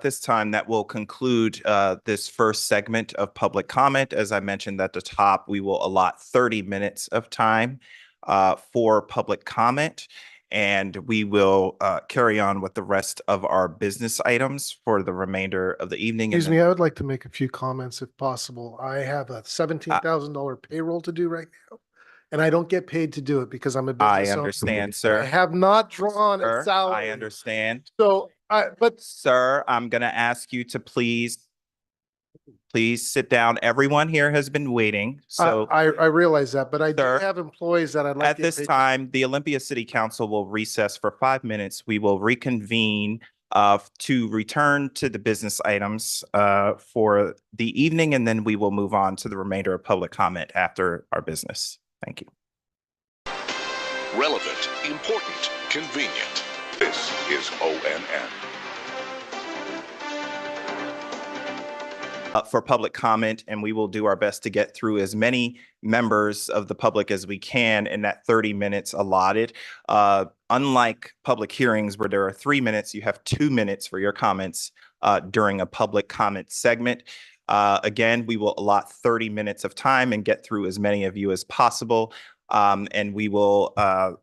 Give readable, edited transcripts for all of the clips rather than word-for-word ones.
at this time, that will conclude this first segment of public comment. As I mentioned at the top, we will allot 30 minutes of time for public comment, and we will carry on with the rest of our business items for the remainder of the evening. Excuse me, I would like to make a few comments if possible. I have a $17,000 payroll to do right now, and I don't get paid to do it because I'm a business I owner. understand, I sir. have not drawn Sir, a salary. I understand. So, Sir, I'm going to ask you to please sit down. Everyone here has been waiting. So I realize that, but I do Sir, have employees that I'd like at to get this paid. time, the Olympia City Council will recess for 5 minutes. We will reconvene to return to the business items for the evening, and then we will move on to the remainder of public comment after our business. Thank you. Relevant, important, convenient. This is ONN. For public comment, and we will do our best to get through as many members of the public as we can in that 30 minutes allotted. Unlike public hearings where there are 3 minutes, you have 2 minutes for your comments during a public comment segment. Again, we will allot 30 minutes of time and get through as many of you as possible. And we will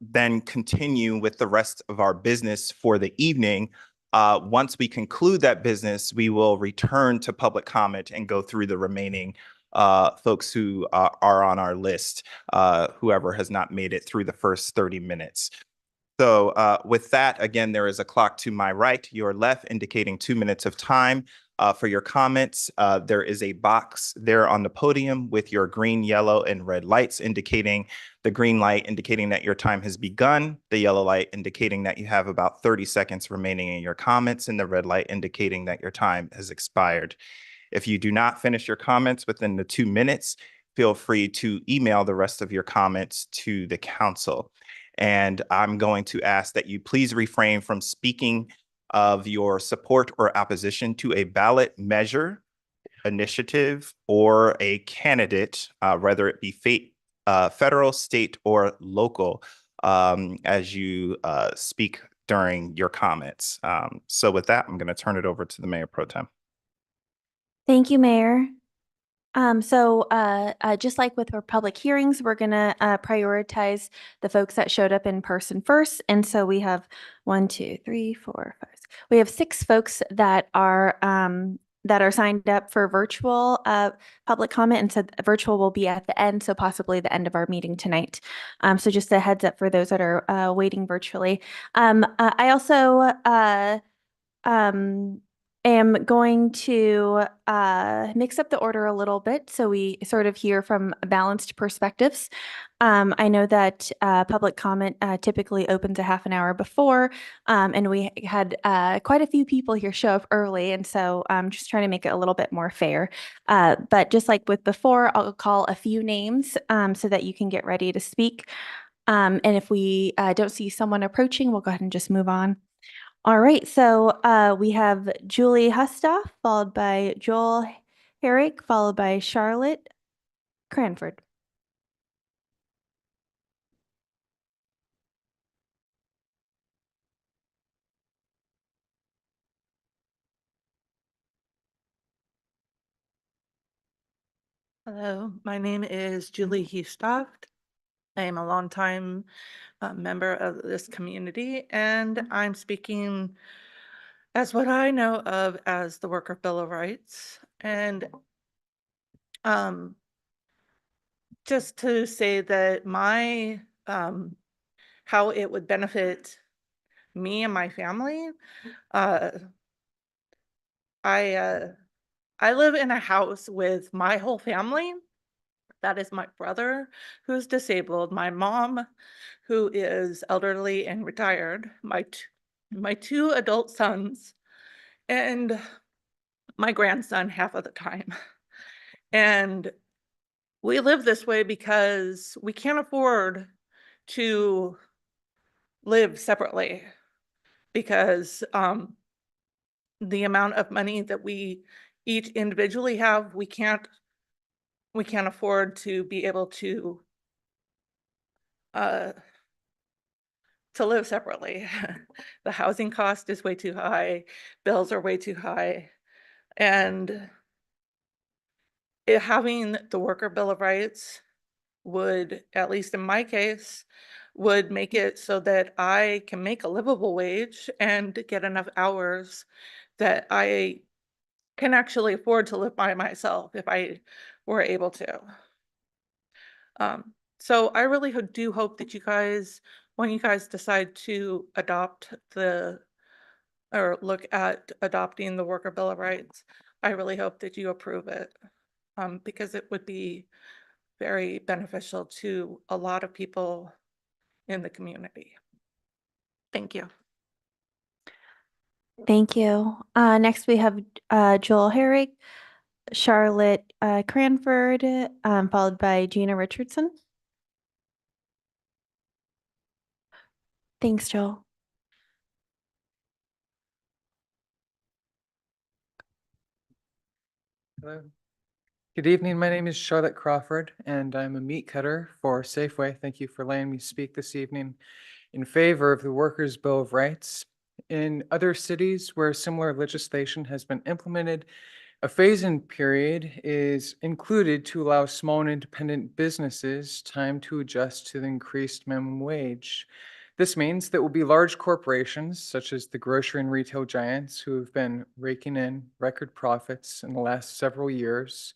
then continue with the rest of our business for the evening. Once we conclude that business, we will return to public comment and go through the remaining folks who are on our list, whoever has not made it through the first 30 minutes. So with that, again, there is a clock to my right, your left, indicating 2 minutes of time for your comments. There is a box there on the podium with your green, yellow, and red lights indicating the green light indicating that your time has begun, the yellow light indicating that you have about 30 seconds remaining in your comments, and the red light indicating that your time has expired. If you do not finish your comments within the 2 minutes, feel free to email the rest of your comments to the council. And I'm going to ask that you please refrain from speaking of your support or opposition to a ballot measure, initiative, or a candidate, whether it be federal, state, or local, as you speak during your comments. So with that, I'm going to turn it over to the Mayor Pro Tem. Thank you, Mayor. Just like with our public hearings, we're going to prioritize the folks that showed up in person first. And so we have 1, 2, 3, 4, 5. We have 6 folks that are signed up for virtual public comment, and so virtual will be at the end, so possibly the end of our meeting tonight. So just a heads up for those that are waiting virtually. I also am going to mix up the order a little bit so we sort of hear from balanced perspectives. I know that public comment typically opens a half an hour before, and we had quite a few people here show up early, and so I'm just trying to make it a little bit more fair. But just like with before, I'll call a few names so that you can get ready to speak. And if we don't see someone approaching, we'll go ahead and just move on. All right, so we have Julie Hustoff, followed by Joel Herrick, followed by Charlotte Cranford. Hello, my name is Julie Hustoft. I am a longtime member of this community, and I'm speaking as what I know of as the Worker Bill of Rights. And just to say that my how it would benefit me and my family, I live in a house with my whole family. That is my brother, who's disabled, my mom, who is elderly and retired, my 2 adult sons, and my grandson half of the time. And we live this way because we can't afford to live separately, because the amount of money that we each individually have, we can't afford to be able to to live separately. The housing cost is way too high, bills are way too high. And having the Worker Bill of Rights would, at least in my case, would make it so that I can make a livable wage and get enough hours that I can actually afford to live by myself if I were able to. So I really do hope that you guys, when you guys decide to adopt or look at adopting the Worker Bill of Rights, I really hope that you approve it, because it would be very beneficial to a lot of people in the community. Thank you. Thank you. Next we have Joel Herrick, Charlotte Cranford, followed by Gina Richardson. Thanks, Joel. Hello. Good evening. My name is Charlotte Crawford, and I'm a meat cutter for Safeway. Thank you for letting me speak this evening in favor of the Workers' Bill of Rights. In other cities where similar legislation has been implemented, a phase-in period is included to allow small and independent businesses time to adjust to the increased minimum wage. This means that will be large corporations, such as the grocery and retail giants who have been raking in record profits in the last several years,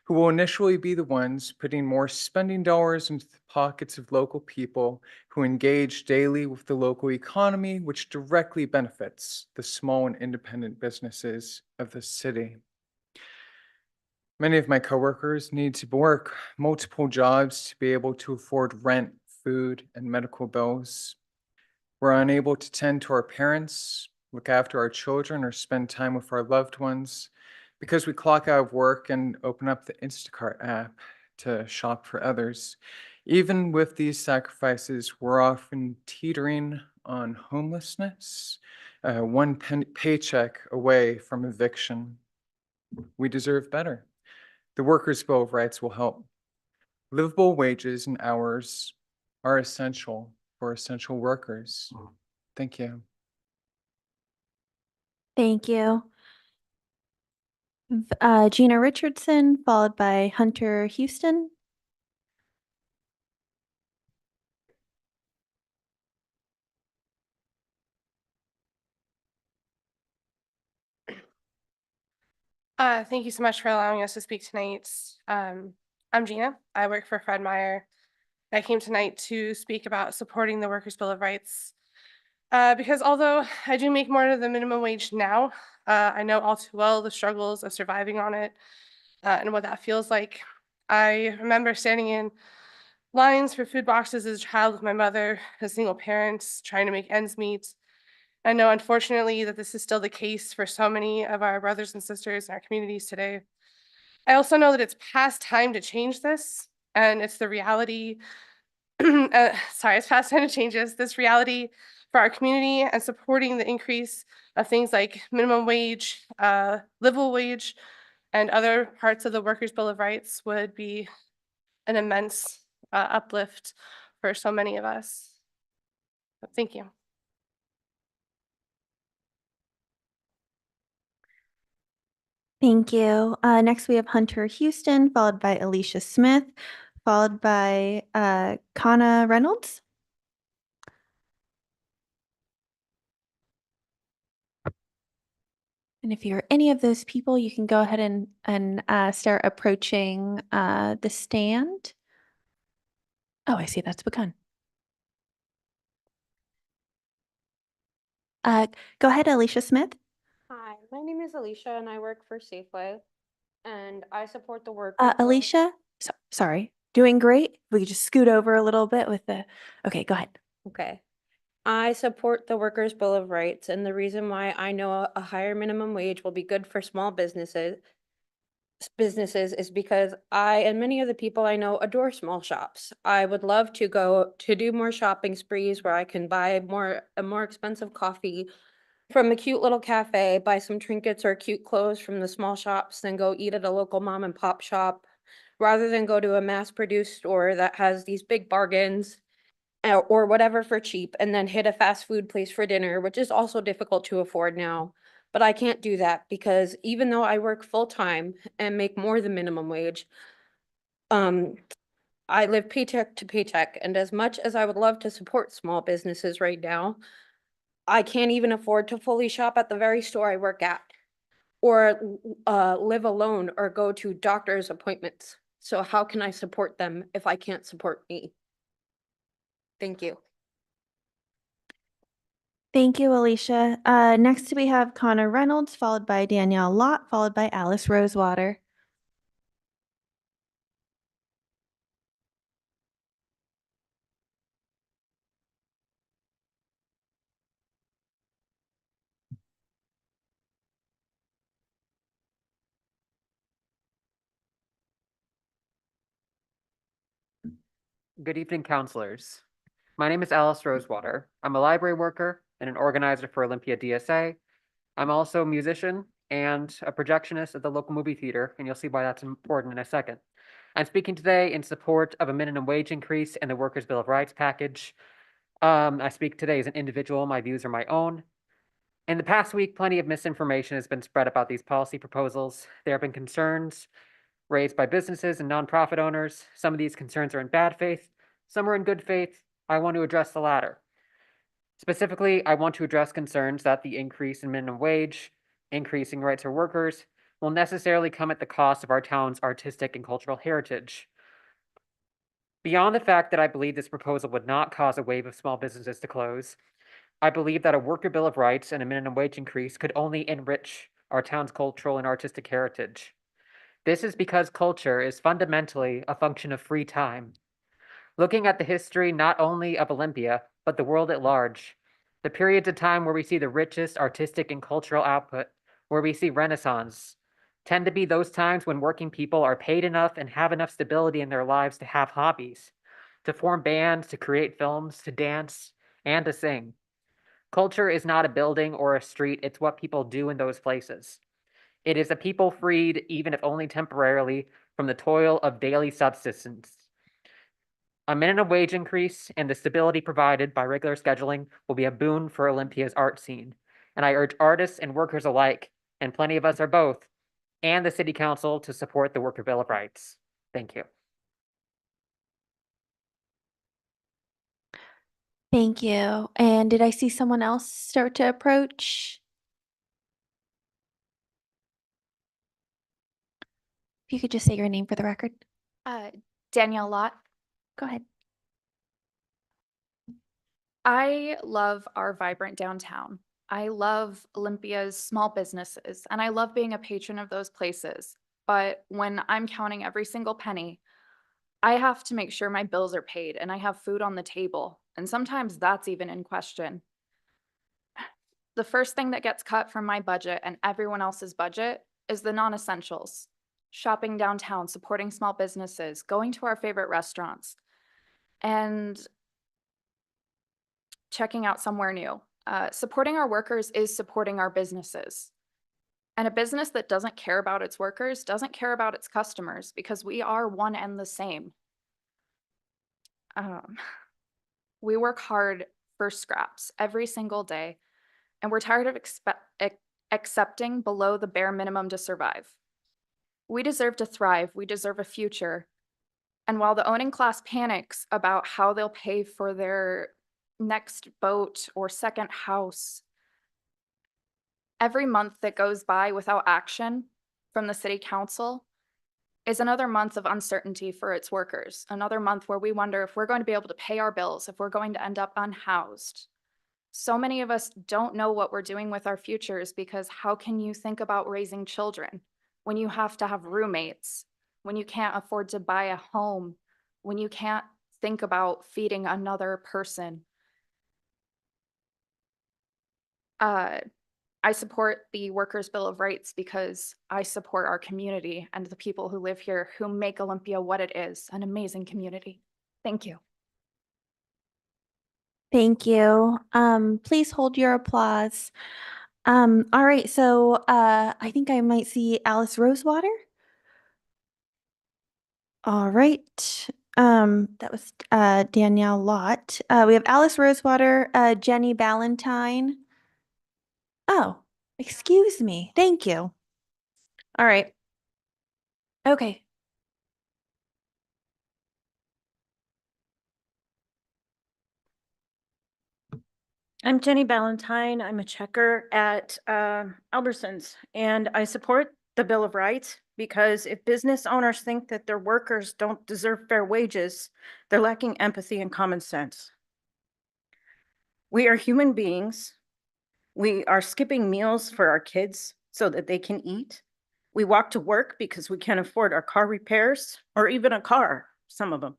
who will initially be the ones putting more spending dollars into the pockets of local people who engage daily with the local economy, which directly benefits the small and independent businesses of the city. Many of my coworkers need to work multiple jobs to be able to afford rent, food, and medical bills. We're unable to tend to our parents, look after our children, or spend time with our loved ones because we clock out of work and open up the Instacart app to shop for others. Even with these sacrifices, we're often teetering on homelessness, one paycheck away from eviction. We deserve better. The Workers' Bill of Rights will help. Livable wages and hours are essential for essential workers. Thank you. Thank you. Gina Richardson, followed by Hunter Houston. Thank you so much for allowing us to speak tonight. I'm Gina. I work for Fred Meyer. I came tonight to speak about supporting the Workers' Bill of Rights because although I do make more than the minimum wage now, I know all too well the struggles of surviving on it and what that feels like. I remember standing in lines for food boxes as a child with my mother, as single parents, trying to make ends meet. I know, unfortunately, that this is still the case for so many of our brothers and sisters in our communities today. I also know that it's past time to change this, and it's the reality. It's past time to change this reality for our community, and supporting the increase of things like minimum wage, livable wage, and other parts of the Workers' Bill of Rights would be an immense uplift for so many of us. Thank you. Thank you. Next we have Hunter Houston, followed by Alicia Smith, followed by Kana Reynolds. And if you're any of those people, you can go ahead and start approaching the stand. Oh, I see. That's begun. Go ahead, Alicia Smith. Hi, my name is Alicia and I work for Safeway and I support the work. Alicia, sorry. Doing great. We could just scoot over a little bit with the, okay, go ahead. Okay. I support the Workers' Bill of Rights, and the reason why I know a higher minimum wage will be good for small businesses is because I and many of the people I know adore small shops. I would love to go to do more shopping sprees where I can buy a more expensive coffee from a cute little cafe, buy some trinkets or cute clothes from the small shops, then go eat at a local mom and pop shop, rather than go to a mass-produced store that has these big bargains or whatever for cheap and then hit a fast food place for dinner, which is also difficult to afford now. But I can't do that because even though I work full time and make more than minimum wage, I live paycheck to paycheck. And as much as I would love to support small businesses right now, I can't even afford to fully shop at the very store I work at or live alone or go to doctor's appointments. So how can I support them if I can't support me? Thank you. Thank you, Alicia. Next we have Connor Reynolds, followed by Danielle Lott, followed by Alice Rosewater. Good evening, counselors. My name is Alice Rosewater. I'm a library worker and an organizer for Olympia DSA. I'm also a musician and a projectionist at the local movie theater, and you'll see why that's important in a second. I'm speaking today in support of a minimum wage increase and the Workers' Bill of Rights package. I speak today as an individual. My views are my own. In the past week, plenty of misinformation has been spread about these policy proposals. There have been concerns raised by businesses and nonprofit owners. Some of these concerns are in bad faith, some are in good faith. I want to address the latter. Specifically, I want to address concerns that the increase in minimum wage, increasing rights for workers, will necessarily come at the cost of our town's artistic and cultural heritage. Beyond the fact that I believe this proposal would not cause a wave of small businesses to close, I believe that a worker bill of rights and a minimum wage increase could only enrich our town's cultural and artistic heritage. This is because culture is fundamentally a function of free time. Looking at the history not only of Olympia, but the world at large, the periods of time where we see the richest artistic and cultural output, where we see Renaissance, tend to be those times when working people are paid enough and have enough stability in their lives to have hobbies, to form bands, to create films, to dance, and to sing. Culture is not a building or a street, it's what people do in those places. It is a people freed, even if only temporarily, from the toil of daily subsistence. A minimum wage increase and the stability provided by regular scheduling will be a boon for Olympia's art scene. And I urge artists and workers alike, and plenty of us are both, and the City Council to support the Worker Bill of Rights. Thank you. Thank you. And did I see someone else start to approach? If you could just say your name for the record. Danielle Lott. Go ahead. I love our vibrant downtown. I love Olympia's small businesses, and I love being a patron of those places. But when I'm counting every single penny, I have to make sure my bills are paid and I have food on the table. And sometimes that's even in question. The first thing that gets cut from my budget and everyone else's budget is the non-essentials. Shopping downtown, supporting small businesses, going to our favorite restaurants, and checking out somewhere new. Supporting our workers is supporting our businesses. And a business that doesn't care about its workers doesn't care about its customers, because we are one and the same. We work hard for scraps every single day, and we're tired of accepting below the bare minimum to survive. We deserve to thrive. We deserve a future. And while the owning class panics about how they'll pay for their next boat or second house, every month that goes by without action from the City Council is another month of uncertainty for its workers, another month where we wonder if we're going to be able to pay our bills, if we're going to end up unhoused. So many of us don't know what we're doing with our futures, because how can you think about raising children when you have to have roommates, when you can't afford to buy a home, when you can't think about feeding another person? I support the Workers' Bill of Rights because I support our community and the people who live here, who make Olympia what it is, an amazing community. Thank you. Thank you. Please hold your applause. All right, so I think I might see Alice Rosewater. All right. That was Danielle Lott. We have Alice Rosewater, Jenny Ballantyne. Oh, excuse me. Thank you. All right. Okay. I'm Jenny Ballantyne. I'm a checker at Albertsons, and I support the Bill of Rights because if business owners think that their workers don't deserve fair wages, they're lacking empathy and common sense. We are human beings. We are skipping meals for our kids so that they can eat. We walk to work because we can't afford our car repairs or even a car, some of them.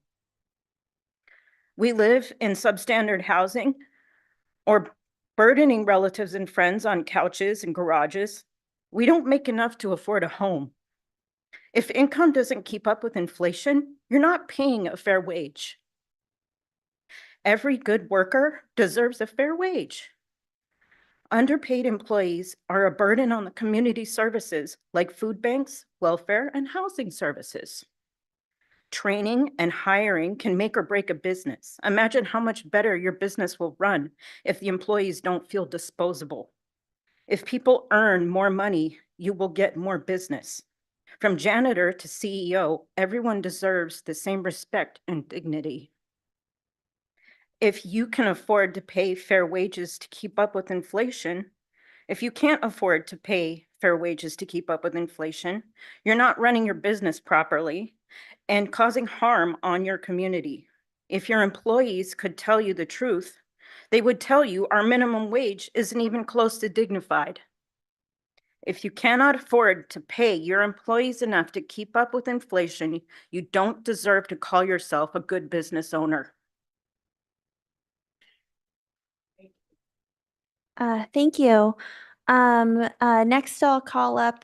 We live in substandard housing or burdening relatives and friends on couches and garages. We don't make enough to afford a home. If income doesn't keep up with inflation, you're not paying a fair wage. Every good worker deserves a fair wage. Underpaid employees are a burden on the community services like food banks, welfare, and housing services. Training and hiring can make or break a business. Imagine how much better your business will run if the employees don't feel disposable. If people earn more money, you will get more business. From janitor to CEO, everyone deserves the same respect and dignity. If you can afford to pay fair wages to keep up with inflation, if you can't afford to pay fair wages to keep up with inflation, you're not running your business properly and causing harm on your community. If your employees could tell you the truth, they would tell you our minimum wage isn't even close to dignified. If you cannot afford to pay your employees enough to keep up with inflation, you don't deserve to call yourself a good business owner. Thank you. Next I'll call up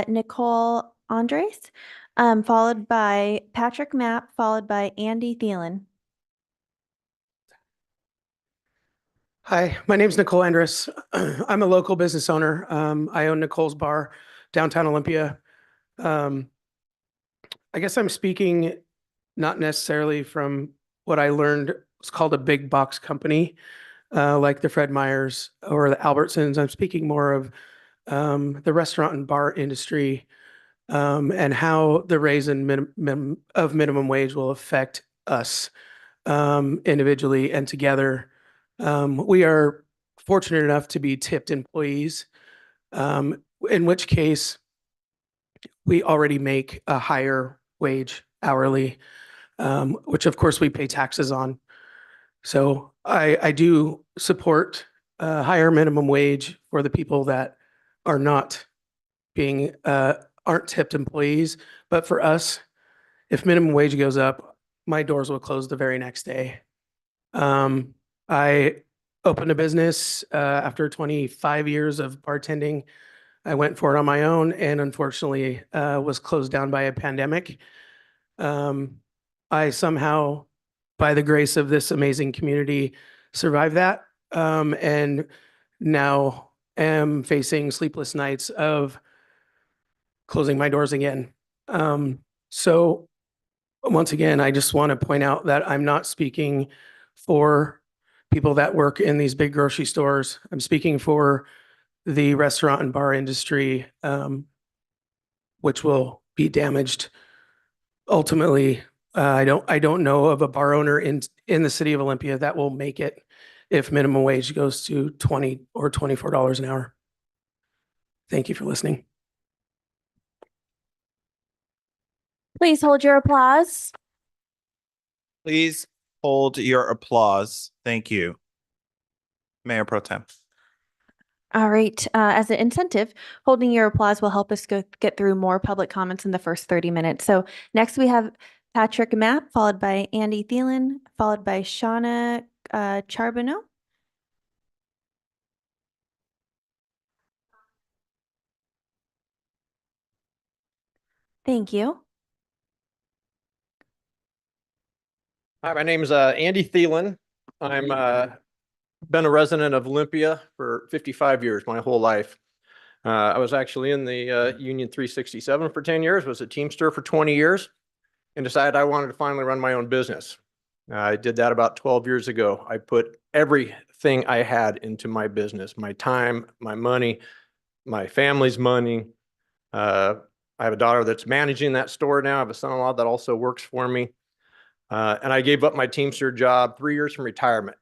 Nicole Andres, followed by Patrick Mapp, followed by Andy Thielen. Hi, my name's Nicole Andres. I'm a local business owner. I own Nicole's Bar, downtown Olympia. I guess I'm speaking not necessarily from what I learned. It's called a big box company, like the Fred Meyers or the Albertsons. I'm speaking more of the restaurant and bar industry, and how the raise in minimum wage will affect us individually and together. We are fortunate enough to be tipped employees, in which case we already make a higher wage hourly, which of course we pay taxes on. So I do support a higher minimum wage for the people that are not being, aren't tipped employees. But for us, if minimum wage goes up, my doors will close the very next day. I opened a business after 25 years of bartending. I went for it on my own and unfortunately was closed down by a pandemic. I somehow, by the grace of this amazing community, survived that, and now am facing sleepless nights of closing my doors again. So once again, I just want to point out that I'm not speaking for people that work in these big grocery stores. I'm speaking for the restaurant and bar industry, which will be damaged. Ultimately, I don't know of a bar owner in the city of Olympia that will make it if minimum wage goes to $20 or $24 an hour. Thank you for listening. Please hold your applause. Please hold your applause. Thank you. Mayor Pro Tem. All right. As an incentive, holding your applause will help us get through more public comments in the first 30 minutes. So next we have Patrick Mapp, followed by Andy Thielen, followed by Shauna Charbonneau. Thank you. Hi, my name is Andy Thielen. I'm been a resident of Olympia for 55 years, my whole life. I was actually in the Union 367 for 10 years, was a Teamster for 20 years. and decided I wanted to finally run my own business. I did that about 12 years ago. I put everything I had into my business, my time, my money, my family's money. I have a daughter that's managing that store now. I have a son-in-law that also works for me. And I gave up my Teamster job 3 years from retirement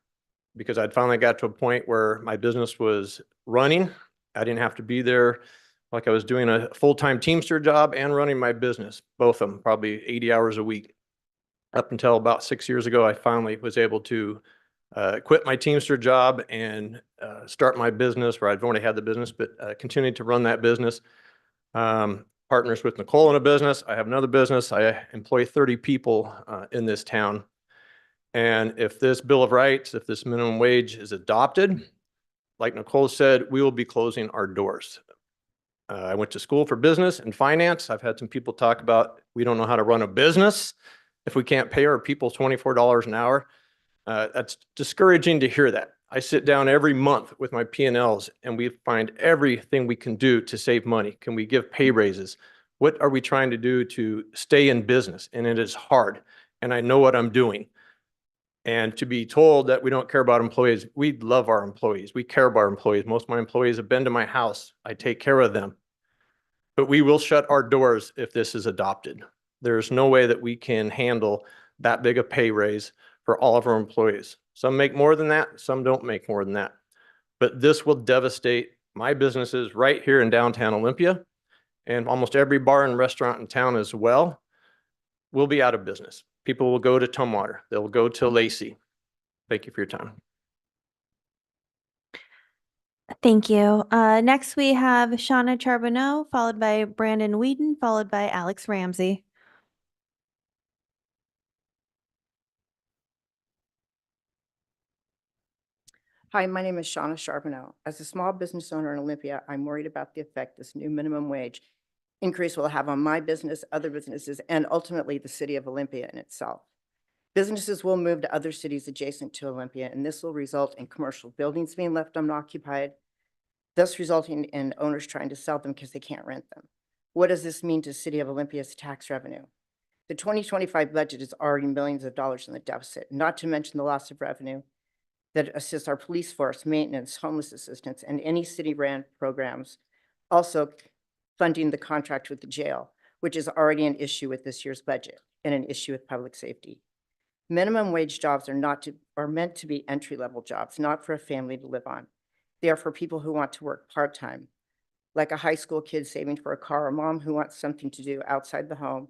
because I'd finally got to a point where my business was running. I didn't have to be there like I was doing a full-time Teamster job and running my business, both of them, probably 80 hours a week. Up until about 6 years ago, I finally was able to quit my Teamster job and start my business, where I've only had the business, but continued to run that business. Partners with Nicole in a business. I have another business. I employ 30 people in this town. And if this Bill of Rights, if this minimum wage is adopted, like Nicole said, we will be closing our doors. I went to school for business and finance. I've had some people talk about we don't know how to run a business if we can't pay our people $24 an hour. That's discouraging to hear that. I sit down every month with my P&Ls and we find everything we can do to save money. Can we give pay raises? What are we trying to do to stay in business? And it is hard. And I know what I'm doing. And to be told that we don't care about employees, we love our employees. We care about our employees. Most of my employees have been to my house. I take care of them. But we will shut our doors if this is adopted. There's no way that we can handle that big a pay raise for all of our employees. Some make more than that, some don't make more than that. But this will devastate my businesses right here in downtown Olympia, and almost every bar and restaurant in town as well will be out of business. People will go to Tumwater, they'll go to Lacey. Thank you for your time. Thank you. Next we have Shauna Charbonneau, followed by Brandon Whedon, followed by Alex Ramsey. Hi, my name is Shauna Charbonneau. As a small business owner in Olympia, I'm worried about the effect this new minimum wage increase will have on my business, other businesses, and ultimately the city of Olympia in itself. Businesses will move to other cities adjacent to Olympia, and this will result in commercial buildings being left unoccupied, thus resulting in owners trying to sell them because they can't rent them. What does this mean to the city of Olympia's tax revenue? The 2025 budget is already millions of dollars in the deficit, not to mention the loss of revenue that assists our police force, maintenance, homeless assistance, and any city-ran programs. Also funding the contract with the jail, which is already an issue with this year's budget and an issue with public safety. Minimum wage jobs are meant to be entry-level jobs, not for a family to live on. They are for people who want to work part-time, like a high school kid saving for a car, or mom who wants something to do outside the home.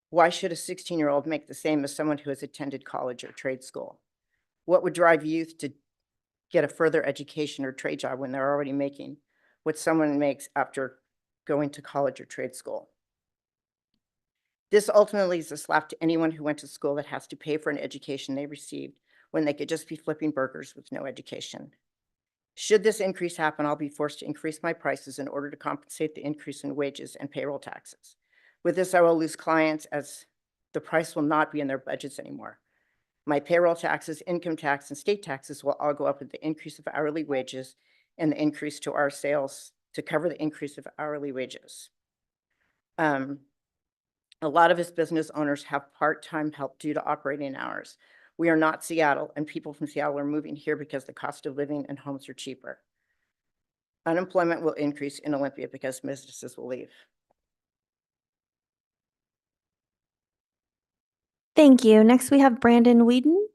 Why should a 16-year-old make the same as someone who has attended college or trade school? What would drive youth to get a further education or trade job when they're already making what someone makes after going to college or trade school? This ultimately is a slap to anyone who went to school that has to pay for an education they received when they could just be flipping burgers with no education. Should this increase happen, I'll be forced to increase my prices in order to compensate the increase in wages and payroll taxes. With this, I will lose clients as the price will not be in their budgets anymore. My payroll taxes, income tax, and state taxes will all go up with the increase of hourly wages and the increase to our sales to cover the increase of hourly wages. A lot of his business owners have part-time help due to operating hours. We are not Seattle, and people from Seattle are moving here because the cost of living and homes are cheaper. Unemployment will increase in Olympia because businesses will leave. Thank you. Next we have Brandon Whedon.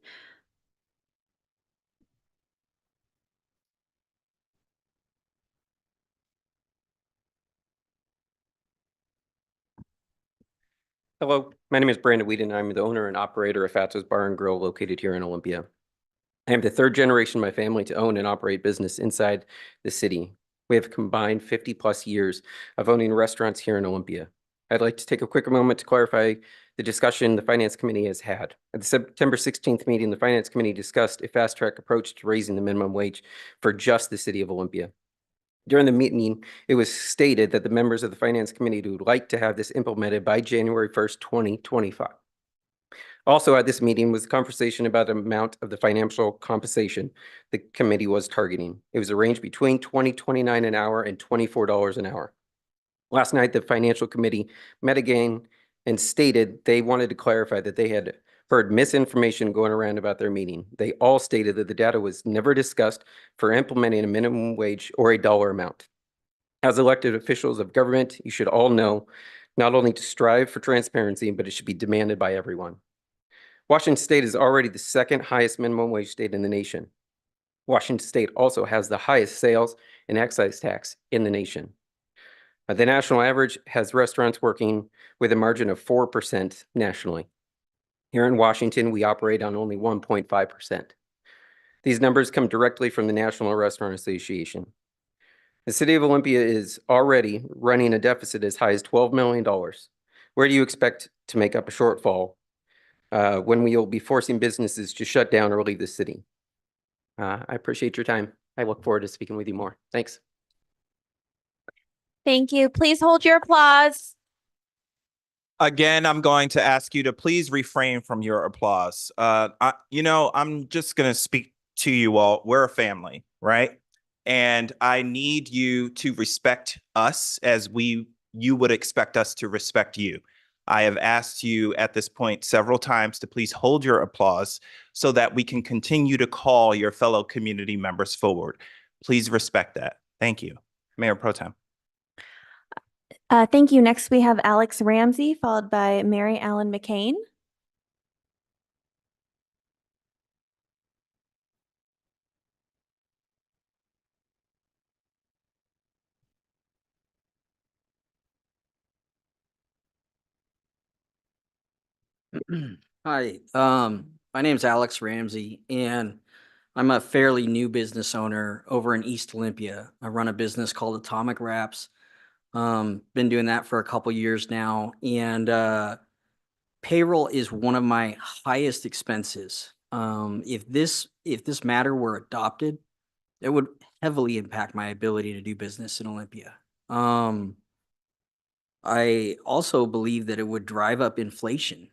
Hello, my name is Brandon Whedon. I'm the owner and operator of Fatso's Bar and Grill located here in Olympia. I am the third generation of my family to own and operate business inside the city. We have combined 50 plus years of owning restaurants here in Olympia. I'd like to take a quick moment to clarify the discussion the Finance Committee has had. At the September 16th meeting, the Finance Committee discussed a fast-track approach to raising the minimum wage for just the city of Olympia. During the meeting, it was stated that the members of the Finance Committee would like to have this implemented by January 1st, 2025. Also at this meeting was the conversation about the amount of the financial compensation the committee was targeting. It was arranged between $20.29 an hour and $24 an hour. Last night, the Financial Committee met again and stated they wanted to clarify that they had heard misinformation going around about their meeting. They all stated that the data was never discussed for implementing a minimum wage or a dollar amount. As elected officials of government, you should all know not only to strive for transparency, but it should be demanded by everyone. Washington State is already the second highest minimum wage state in the nation. Washington State also has the highest sales and excise tax in the nation. The national average has restaurants working with a margin of 4% nationally. Here in Washington, we operate on only 1.5%. These numbers come directly from the National Restaurant Association. The city of Olympia is already running a deficit as high as $12 million. Where do you expect to make up a shortfall when we will be forcing businesses to shut down or leave the city? I appreciate your time. I look forward to speaking with you more. Thanks. Thank you. Please hold your applause. Again, I'm going to ask you to please refrain from your applause. I'm just going to speak to you all. We're a family, right? And I need you to respect us as you would expect us to respect you. I have asked you at this point several times to please hold your applause so that we can continue to call your fellow community members forward. Please respect that. Thank you. Mayor Pro Tem. Thank you. Next, we have Alex Ramsey, followed by Mary Ellen McCain. Hi, my name's Alex Ramsey, and I'm a fairly new business owner over in East Olympia. I run a business called Atomic Wraps. Been doing that for a couple years now, and payroll is one of my highest expenses. If this matter were adopted, it would heavily impact my ability to do business in Olympia. I also believe that it would drive up inflation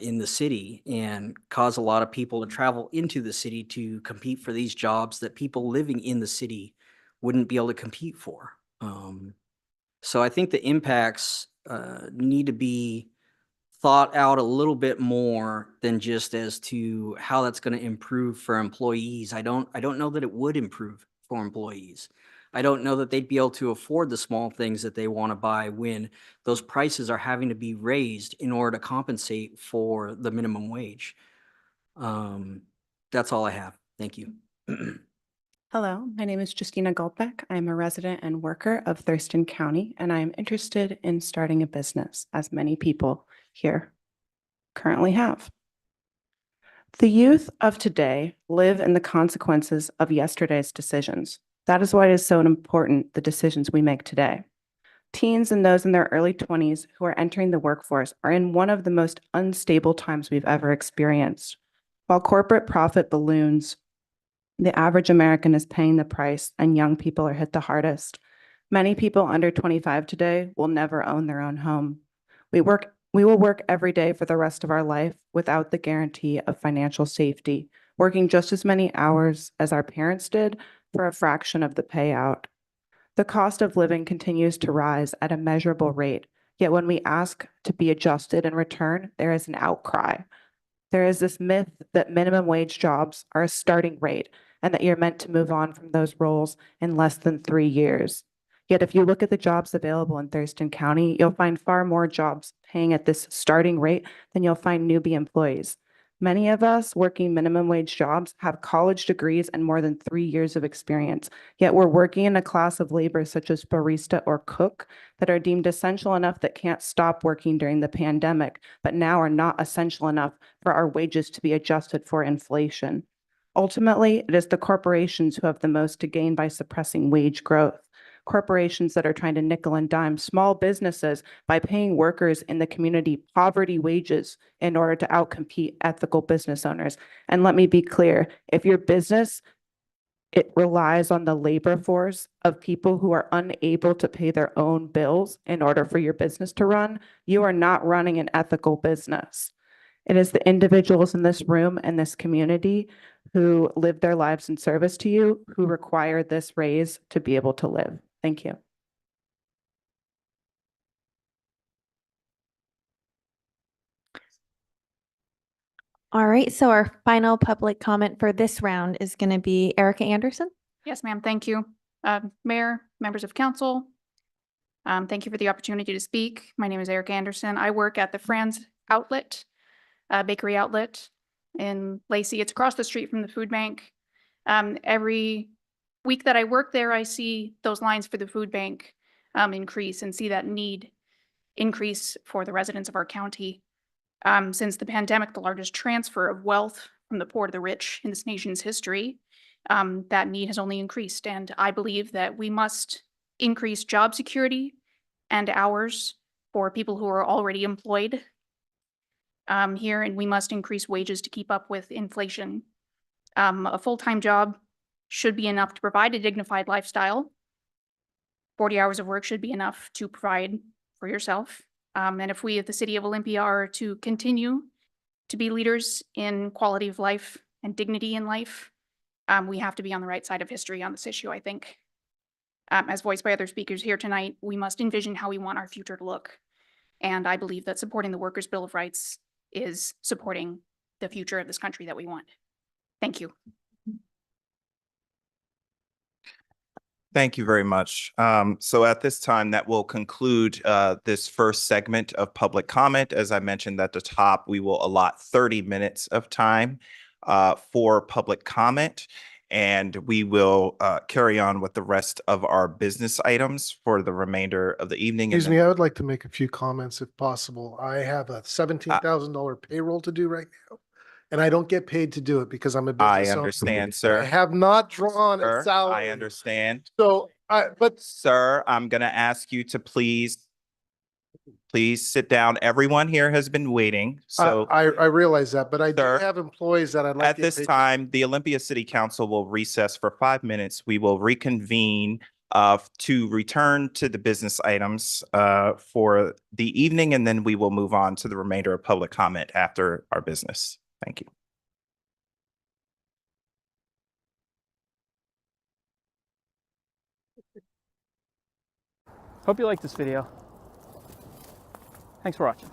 in the city and cause a lot of people to travel into the city to compete for these jobs that people living in the city wouldn't be able to compete for. So I think the impacts need to be thought out a little bit more than just as to how that's going to improve for employees. I don't know that it would improve for employees. I don't know that they'd be able to afford the small things that they want to buy when those prices are having to be raised in order to compensate for the minimum wage. That's all I have. Thank you. Hello, my name is Justina Goldbeck. I'm a resident and worker of Thurston County, and I am interested in starting a business, as many people here currently have. The youth of today live in the consequences of yesterday's decisions. That is why it is so important, the decisions we make today. Teens and those in their early 20s who are entering the workforce are in one of the most unstable times we've ever experienced. While corporate profit balloons, the average American is paying the price, and young people are hit the hardest. Many people under 25 today will never own their own home. We will work every day for the rest of our life without the guarantee of financial safety, working just as many hours as our parents did for a fraction of the payout. The cost of living continues to rise at a measurable rate, yet when we ask to be adjusted in return, there is an outcry. There is this myth that minimum wage jobs are a starting rate and that you're meant to move on from those roles in less than 3 years. Yet if you look at the jobs available in Thurston County, you'll find far more jobs paying at this starting rate than you'll find newbie employees. Many of us working minimum wage jobs have college degrees and more than 3 years of experience, yet we're working in a class of labor such as barista or cook that are deemed essential enough that can't stop working during the pandemic, but now are not essential enough for our wages to be adjusted for inflation. Ultimately, it is the corporations who have the most to gain by suppressing wage growth. Corporations that are trying to nickel and dime small businesses by paying workers in the community poverty wages in order to outcompete ethical business owners. And let me be clear, if your business, it relies on the labor force of people who are unable to pay their own bills in order for your business to run, you are not running an ethical business. It is the individuals in this room and this community who live their lives in service to you who require this raise to be able to live. Thank you. All right, so our final public comment for this round is going to be Erica Anderson. Yes, ma'am. Thank you. Mayor, members of council. Thank you for the opportunity to speak. My name is Eric Anderson. I work at the Franz Outlet, bakery outlet in Lacey. It's across the street from the food bank. Every week that I work there, I see those lines for the food bank increase and see that need increase for the residents of our county. Since the pandemic, the largest transfer of wealth from the poor to the rich in this nation's history, that need has only increased. And I believe that we must increase job security and hours for people who are already employed here, and we must increase wages to keep up with inflation. A full-time job should be enough to provide a dignified lifestyle. 40 hours of work should be enough to provide for yourself. And if we at the City of Olympia are to continue to be leaders in quality of life and dignity in life, we have to be on the right side of history on this issue, I think. As voiced by other speakers here tonight, we must envision how we want our future to look. And I believe that supporting the Workers' Bill of Rights is supporting the future of this country that we want. Thank you. Thank you very much. So at this time, that will conclude this first segment of public comment. As I mentioned at the top, we will allot 30 minutes of time for public comment, and we will carry on with the rest of our business items for the remainder of the evening. Excuse me, I would like to make a few comments if possible. I have a $17,000 payroll to do right now, and I don't get paid to do it because I'm a business I owner. understand, I sir. have not drawn a Sir, salary. I understand. So, but Sir, I'm going to ask you to please sit down. Everyone here has been waiting. So I realize that, but I do Sir, have employees that I'd like at to this get paid. time, the Olympia City Council will recess for 5 minutes. We will reconvene to return to the business items for the evening, and then we will move on to the remainder of public comment after our business. Thank you. Hope you liked this video. Thanks for watching.